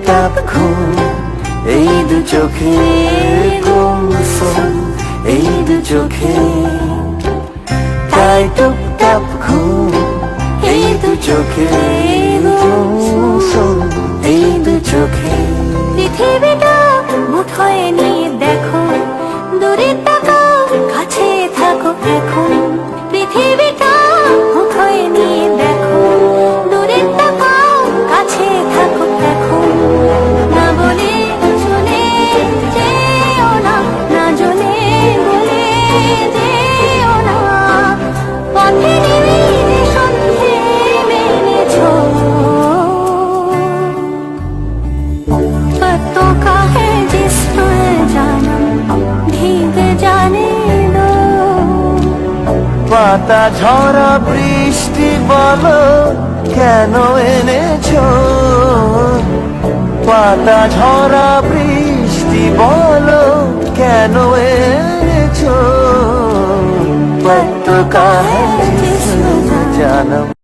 টাপ ঘুম, এই দু চোখে গুমসুম, এই দু চোখে তাই টুপটাপ ঘুম, এই দু চোখে গুমসুম, এই দু চোখে। পৃথিবীটা মুঠোয় নিয়ে দেখো, দূরে তাকাও কাছে থাকো এখন। পৃথিবীটা মুঠোয় নিয়ে দেখো, দূরে তাকাও কাছে থাকো এখন। না বলে চলে যেও না, না জলে বলে যেও না। পথে নেমে যে সন্ধে মেলেছো, पत्तों का है जिस पर जानम भीग जाने दो। পাতা ঝরা বৃষ্টি বলো কেন এনেছো, পাতা ঝরা বৃষ্টি বলো কেন এনেছো। পত্তোं का है जिस्म जानम